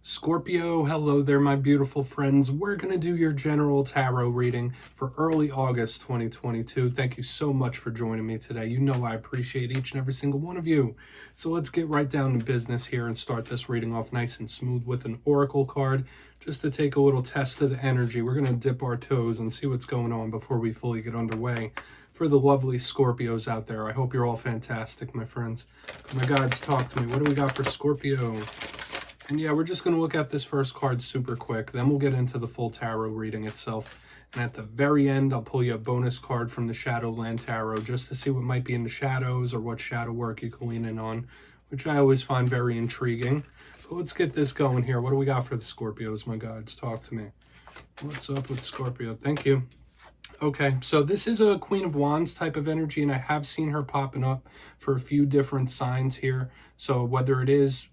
Scorpio, hello there, my beautiful friends. We're going to do your general tarot reading for early August 2022. Thank you so much for joining me today. You know I appreciate each and every single one of you. So let's get right down to business here and start this reading off nice and smooth with an oracle card. Just to take a little test of the energy, we're going to dip our toes and see what's going on before we fully get underway. For the lovely Scorpios out there, I hope you're all fantastic, my friends. My guides, talk to me. What do we got for Scorpio? And yeah, we're just going to look at this first card super quick. Then we'll get into the full tarot reading itself. And at the very end, I'll pull you a bonus card from the Shadowland Tarot just to see what might be in the shadows or what shadow work you can lean in on, which I always find very intriguing. But let's get this going here. What do we got for the Scorpios, my guides? Talk to me. What's up with Scorpio? Thank you. Okay, so this is a Queen of Wands type of energy, and I have seen her popping up for a few different signs here. So whether it is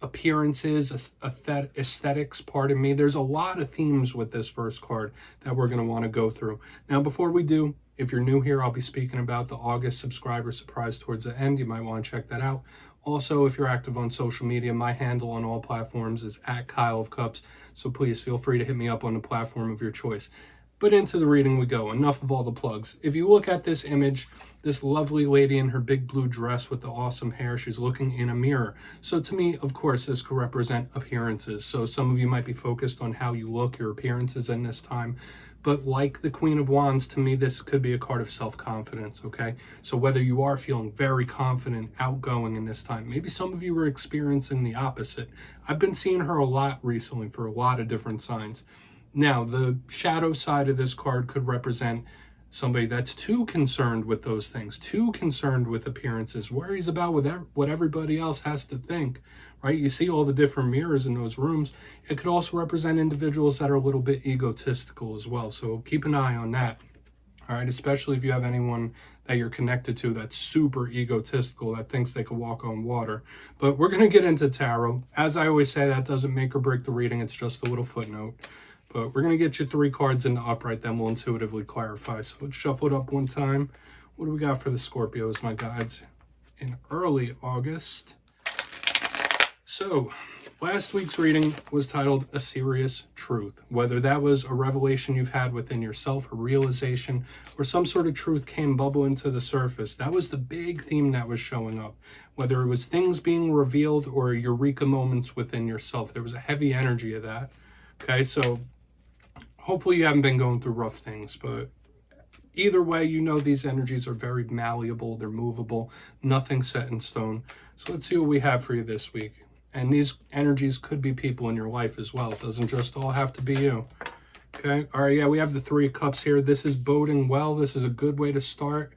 appearances, aesthetics, pardon me, there's a lot of themes with this first card that we're going to want to go through. Now, before we do, if you're new here, I'll be speaking about the August subscriber surprise towards the end. You might want to check that out. Also, if you're active on social media, my handle on all platforms is @KyleofCups, so please feel free to hit me up on the platform of your choice. But into the reading we go. Enough of all the plugs. If you look at this image, this lovely lady in her big blue dress with the awesome hair, she's looking in a mirror. So to me, of course, this could represent appearances. So some of you might be focused on how you look, your appearances in this time. But like the Queen of Wands, to me, this could be a card of self-confidence, okay? So whether you are feeling very confident, outgoing in this time, maybe some of you are experiencing the opposite. I've been seeing her a lot recently for a lot of different signs. Now, the shadow side of this card could represent somebody that's too concerned with those things, too concerned with appearances, worries about what everybody else has to think, right? You see all the different mirrors in those rooms. It could also represent individuals that are a little bit egotistical as well. So keep an eye on that, all right? Especially if you have anyone that you're connected to that's super egotistical, that thinks they could walk on water. But we're going to get into tarot. As I always say, that doesn't make or break the reading. It's just a little footnote. But we're going to get you 3 cards in the upright, then we'll intuitively clarify. So let's shuffle it up one time. What do we got for the Scorpios, my guides, in early August? So last week's reading was titled A Serious Truth. Whether that was a revelation you've had within yourself, a realization, or some sort of truth came bubbling to the surface, that was the big theme that was showing up. Whether it was things being revealed or eureka moments within yourself, there was a heavy energy of that. Okay, so hopefully you haven't been going through rough things, but either way, you know these energies are very malleable, they're movable, nothing set in stone. So let's see what we have for you this week. And these energies could be people in your life as well. It doesn't just all have to be you. Okay, all right, yeah, we have the 3 of Cups here. This is boding well. This is a good way to start.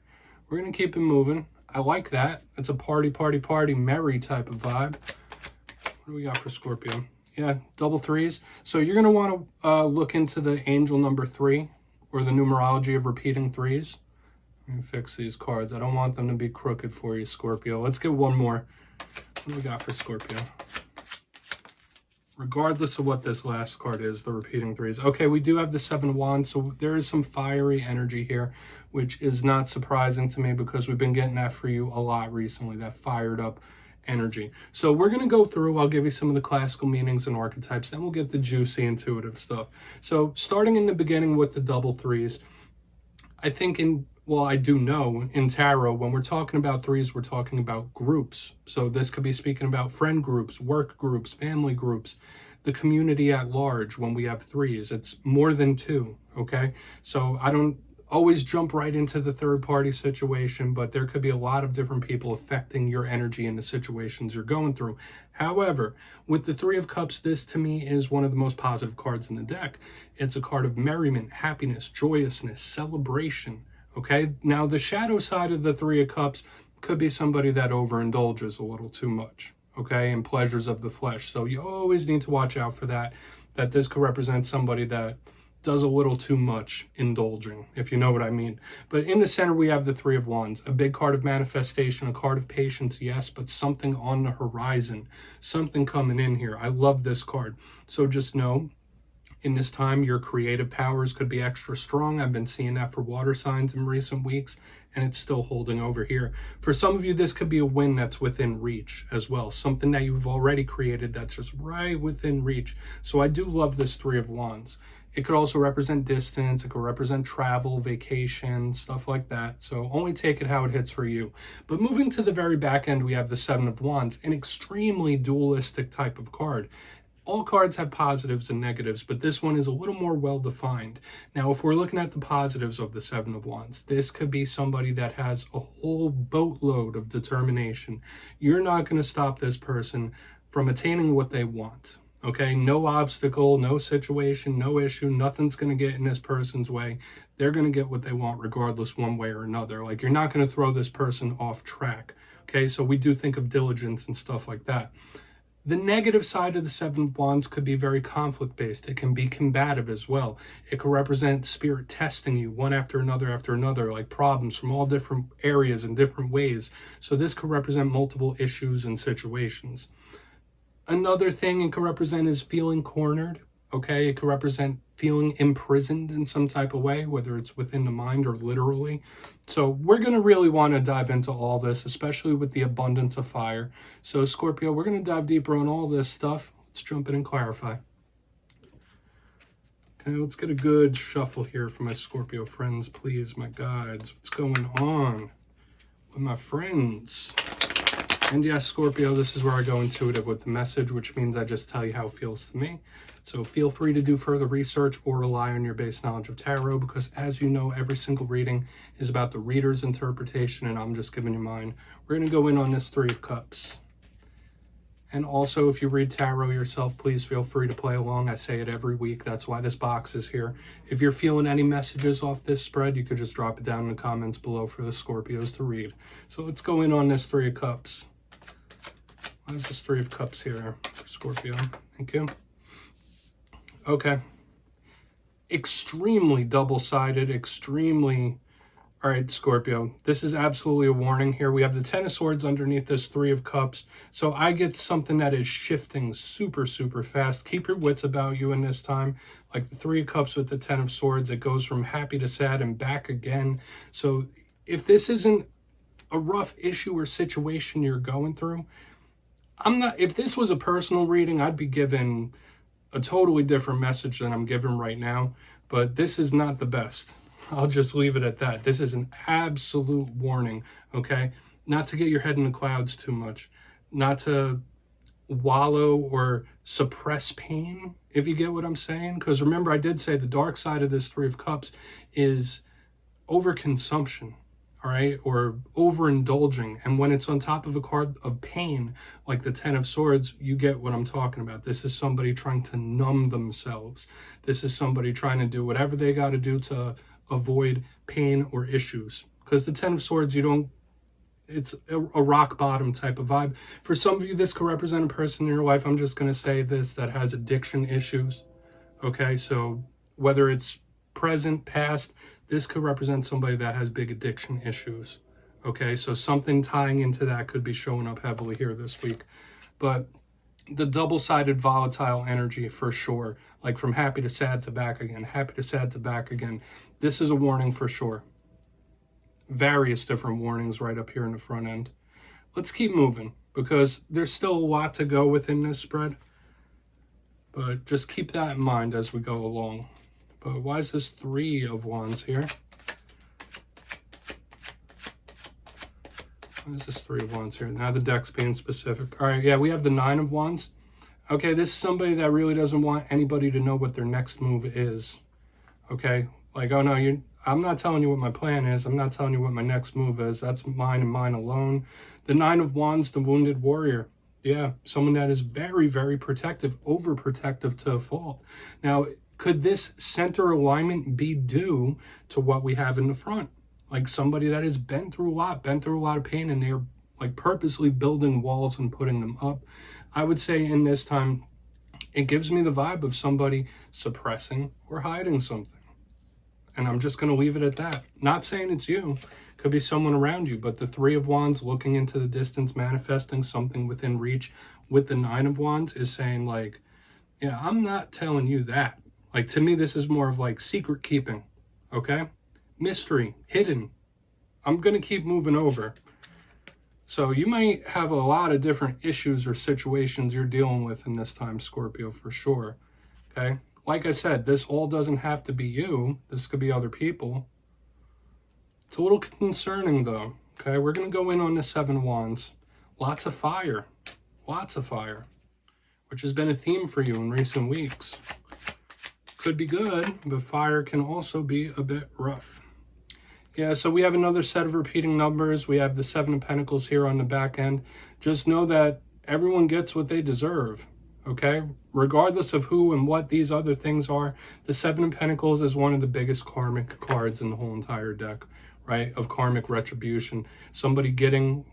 We're going to keep it moving. I like that. It's a party, party, party, merry type of vibe. What do we got for Scorpio? Yeah, double 3s. So you're going to want to look into the angel number 3 or the numerology of repeating 3s. Let me fix these cards. I don't want them to be crooked for you, Scorpio. Let's get one more. What do we got for Scorpio? Regardless of what this last card is, the repeating 3s. Okay, we do have the 7 of Wands, so there is some fiery energy here, which is not surprising to me because we've been getting that for you a lot recently, that fired up energy. So we're going to go through, I'll give you some of the classical meanings and archetypes, then we'll get the juicy intuitive stuff. So starting in the beginning with the double 3s, I think I do know in tarot, when we're talking about 3s, we're talking about groups. So this could be speaking about friend groups, work groups, family groups, the community at large. When we have 3s, it's more than 2, okay? So I don't always jump right into the third party situation, but there could be a lot of different people affecting your energy in the situations you're going through. However, with the 3 of Cups, this to me is one of the most positive cards in the deck. It's a card of merriment, happiness, joyousness, celebration. Okay, now the shadow side of the 3 of Cups could be somebody that overindulges a little too much, okay, in pleasures of the flesh. So you always need to watch out for that this could represent somebody that does a little too much indulging, if you know what I mean. But in the center, we have the 3 of Wands, a big card of manifestation, a card of patience, yes, but something on the horizon, something coming in here. I love this card. So just know, in this time, your creative powers could be extra strong. I've been seeing that for water signs in recent weeks. and it's still holding over here. For some of you, this could be a win that's within reach as well. Something that you've already created that's just right within reach. So I do love this Three of Wands. It could also represent distance. It could represent travel, vacation, stuff like that. So only take it how it hits for you. But moving to the very back end, we have the Seven of Wands, an extremely dualistic type of card. All cards have positives and negatives, but this one is a little more well-defined. Now, if we're looking at the positives of the Seven of Wands, this could be somebody that has a whole boatload of determination. You're not going to stop this person from attaining what they want. Okay, no obstacle, no situation, no issue, nothing's going to get in this person's way. They're going to get what they want regardless one way or another. Like, you're not going to throw this person off track. Okay, so we do think of diligence and stuff like that. The negative side of the Seven of Wands could be very conflict-based. It can be combative as well. It could represent spirit testing you one after another, like problems from all different areas in different ways. So this could represent multiple issues and situations. Another thing it could represent is feeling cornered, okay? It could represent feeling imprisoned in some type of way, whether it's within the mind or literally. So we're going to really want to dive into all this, especially with the abundance of fire. So Scorpio, we're going to dive deeper on all this stuff. Let's jump in and clarify. Okay, let's get a good shuffle here for my Scorpio friends, please, my guides. What's going on with my friends? And yes, Scorpio, this is where I go intuitive with the message, which means I just tell you how it feels to me. So feel free to do further research or rely on your base knowledge of tarot, because as you know, every single reading is about the reader's interpretation, and I'm just giving you mine. We're going to go in on this Three of Cups. And also, if you read tarot yourself, please feel free to play along. I say it every week. That's why this box is here. If you're feeling any messages off this spread, you could just drop it down in the comments below for the Scorpios to read. So let's go in on this Three of Cups. Why is this Three of Cups here for Scorpio? Thank you. Okay. Extremely double-sided, extremely... All right, Scorpio, this is absolutely a warning here. We have the Ten of Swords underneath this Three of Cups. So I get something that is shifting super, super fast. Keep your wits about you in this time. Like the Three of Cups with the Ten of Swords, it goes from happy to sad and back again. So if this isn't a rough issue or situation you're going through, if this was a personal reading, I'd be given a totally different message than I'm giving right now. But this is not the best. I'll just leave it at that. This is an absolute warning, okay? Not to get your head in the clouds too much. Not to wallow or suppress pain, if you get what I'm saying. Because remember, I did say the dark side of this Three of Cups is overconsumption, all right? Or overindulging. And when it's on top of a card of pain, like the Ten of Swords, you get what I'm talking about. This is somebody trying to numb themselves. This is somebody trying to do whatever they got to do to avoid pain or issues. Because the Ten of Swords, it's a rock bottom type of vibe. For some of you, this could represent a person in your life, I'm just going to say this, that has addiction issues. Okay, so whether it's present, past, this could represent somebody that has big addiction issues. Okay, so something tying into that could be showing up heavily here this week. But the double-sided volatile energy for sure, like from happy to sad to back again, happy to sad to back again. This is a warning for sure. Various different warnings right up here in the front end. Let's keep moving because there's still a lot to go within this spread. But just keep that in mind as we go along. But why is this Three of Wands here? Why is this Three of Wands here? Now the deck's being specific. All right, yeah, we have the Nine of Wands. Okay, this is somebody that really doesn't want anybody to know what their next move is. Okay, like, oh no, I'm not telling you what my plan is. I'm not telling you what my next move is. That's mine and mine alone. The Nine of Wands, the wounded warrior. Yeah, someone that is very, very protective, overprotective to a fault. Now, could this center alignment be due to what we have in the front? Like somebody that has been through a lot of pain, and they're like purposely building walls and putting them up. I would say in this time, it gives me the vibe of somebody suppressing or hiding something. And I'm just going to leave it at that. Not saying it's you. Could be someone around you. But the Three of Wands looking into the distance, manifesting something within reach with the Nine of Wands is saying like, yeah, I'm not telling you that. Like to me, this is more of like secret keeping. Okay? Mystery, hidden. I'm going to keep moving over. So you might have a lot of different issues or situations you're dealing with in this time, Scorpio, for sure. Okay? Like I said, this all doesn't have to be you. This could be other people. It's a little concerning, though. Okay? We're going to go in on the Seven of Wands. Lots of fire. Lots of fire. Which has been a theme for you in recent weeks. Could be good, but fire can also be a bit rough. Yeah, so we have another set of repeating numbers. We have the Seven of Pentacles here on the back end. Just know that everyone gets what they deserve, okay? Regardless of who and what these other things are, the Seven of Pentacles is one of the biggest karmic cards in the whole entire deck, right? Of karmic retribution. Somebody getting,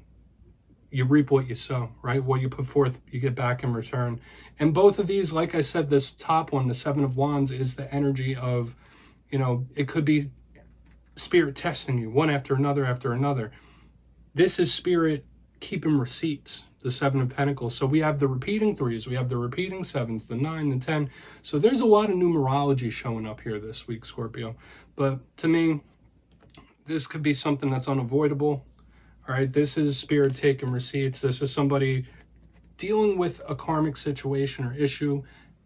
you reap what you sow, right? What you put forth, you get back in return. And both of these, like I said, this top one, the Seven of Wands, is the energy of, you know, it could be Spirit testing you one after another. This is Spirit keeping receipts, the Seven of Pentacles. So we have the repeating threes, we have the repeating sevens, the 9, the 10. So there's a lot of numerology showing up here this week, Scorpio. But to me, this could be something that's unavoidable. All right, this is Spirit taking receipts. This is somebody dealing with a karmic situation or issue,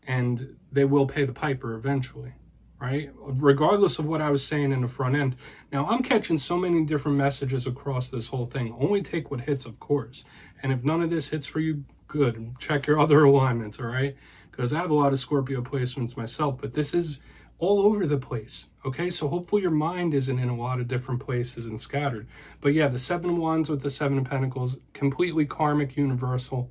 and they will pay the piper eventually. Right? Regardless of what I was saying in the front end. Now, I'm catching so many different messages across this whole thing. Only take what hits, of course. And if none of this hits for you, good. Check your other alignments, all right? Because I have a lot of Scorpio placements myself, but this is all over the place, okay? So hopefully your mind isn't in a lot of different places and scattered. But yeah, the Seven of Wands with the Seven of Pentacles, completely karmic, universal.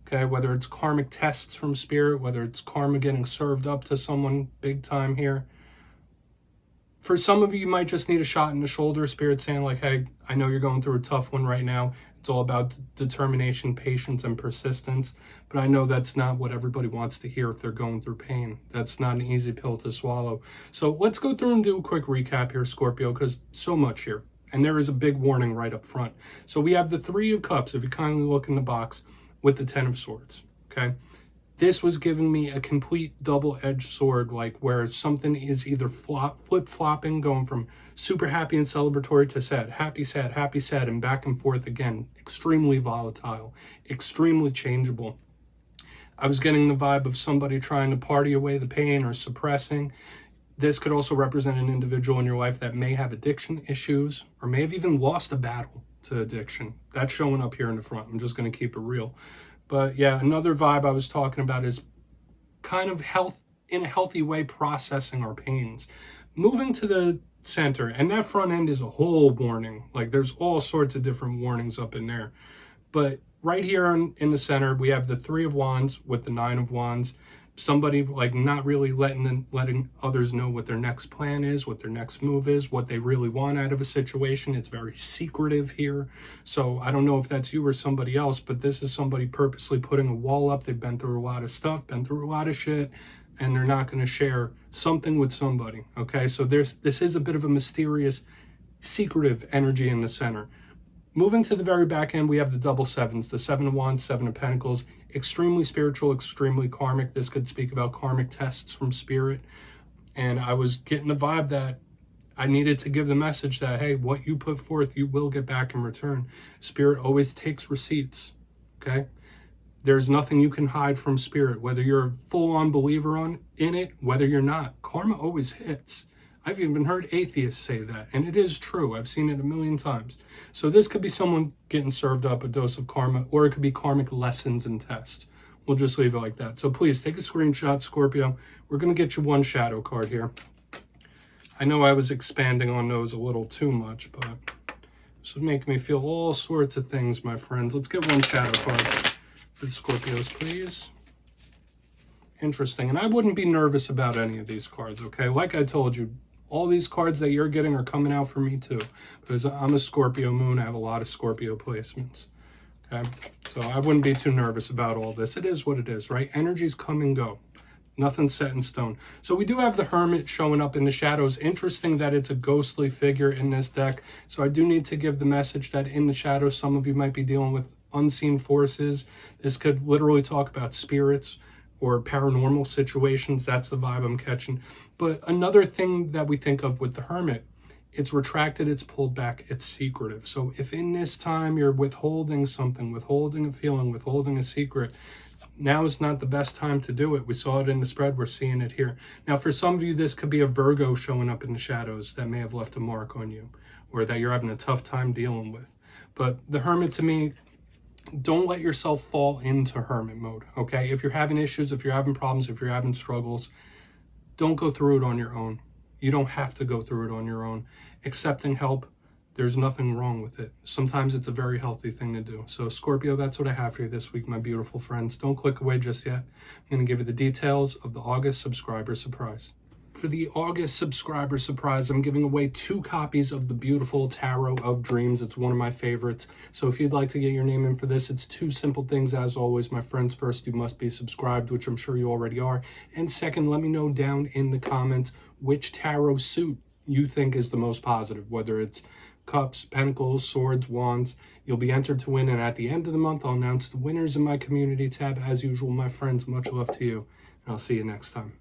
Okay, whether it's karmic tests from Spirit, whether it's karma getting served up to someone big time here. For some of you, you might just need a shot in the shoulder. Spirit saying like, hey, I know you're going through a tough one right now. It's all about determination, patience, and persistence. But I know that's not what everybody wants to hear if they're going through pain. That's not an easy pill to swallow. So let's go through and do a quick recap here, Scorpio, because so much here. And there is a big warning right up front. So we have the Three of Cups, if you kindly look in the box, with the Ten of Swords, okay? This was giving me a complete double-edged sword, like where something is either flip-flopping, going from super happy and celebratory to sad, happy, sad, and back and forth again. Extremely volatile, extremely changeable. I was getting the vibe of somebody trying to party away the pain or suppressing. This could also represent an individual in your life that may have addiction issues or may have even lost a battle to addiction. That's showing up here in the front. I'm just going to keep it real. But yeah, another vibe I was talking about is kind of in a healthy way, processing our pains. Moving to the center, and that front end is a whole warning. Like there's all sorts of different warnings up in there. But right here in the center, we have the Three of Wands with the Nine of Wands. Somebody like not really letting others know what their next plan is, what their next move is, what they really want out of a situation. It's very secretive here. So I don't know if that's you or somebody else, but this is somebody purposely putting a wall up. They've been through a lot of stuff, been through a lot of shit, and they're not going to share something with somebody. Okay, so this is a bit of a mysterious, secretive energy in the center. Moving to the very back end, we have the double sevens, the Seven of Wands, Seven of Pentacles, extremely spiritual, extremely karmic. This could speak about karmic tests from Spirit. And I was getting the vibe that I needed to give the message that, hey, what you put forth, you will get back in return. Spirit always takes receipts, okay? There's nothing you can hide from Spirit, whether you're a full-on believer in it, whether you're not. Karma always hits. I've even heard atheists say that, and it is true. I've seen it a million times. So this could be someone getting served up a dose of karma, or it could be karmic lessons and tests. We'll just leave it like that. So please take a screenshot, Scorpio. We're going to get you one shadow card here. I know I was expanding on those a little too much, but this would make me feel all sorts of things, my friends. Let's get one shadow card for the Scorpios, please. Interesting. And I wouldn't be nervous about any of these cards, okay? Like I told you, all these cards that you're getting are coming out for me too, because I'm a Scorpio moon. I have a lot of Scorpio placements, okay? So I wouldn't be too nervous about all this. It is what it is, right? Energies come and go. Nothing's set in stone. So we do have the Hermit showing up in the shadows. Interesting that it's a ghostly figure in this deck. So I do need to give the message that in the shadows, some of you might be dealing with unseen forces. This could literally talk about spirits or paranormal situations. That's the vibe I'm catching. But another thing that we think of with the Hermit it's retracted, it's pulled back, it's secretive. So if in this time you're withholding something, withholding a feeling, withholding a secret, now is not the best time to do it. We saw it in the spread. We're seeing it here. Now, for some of you, this could be a Virgo showing up in the shadows that may have left a mark on you or that you're having a tough time dealing with. But the Hermit, to me, don't let yourself fall into hermit mode, okay? If you're having issues, if you're having problems, if you're having struggles, don't go through it on your own. You don't have to go through it on your own. Accepting help, there's nothing wrong with it. Sometimes it's a very healthy thing to do. So Scorpio, that's what I have for you this week, my beautiful friends. Don't click away just yet. I'm going to give you the details of the August subscriber surprise. For the August subscriber surprise, I'm giving away 2 copies of the beautiful Tarot of Dreams. It's one of my favorites. So if you'd like to get your name in for this, it's 2 simple things. As always, my friends, first, you must be subscribed, which I'm sure you already are. And second, let me know down in the comments which tarot suit you think is the most positive, whether it's Cups, Pentacles, Swords, Wands. You'll be entered to win, and at the end of the month, I'll announce the winners in my community tab. As usual, my friends, much love to you, and I'll see you next time.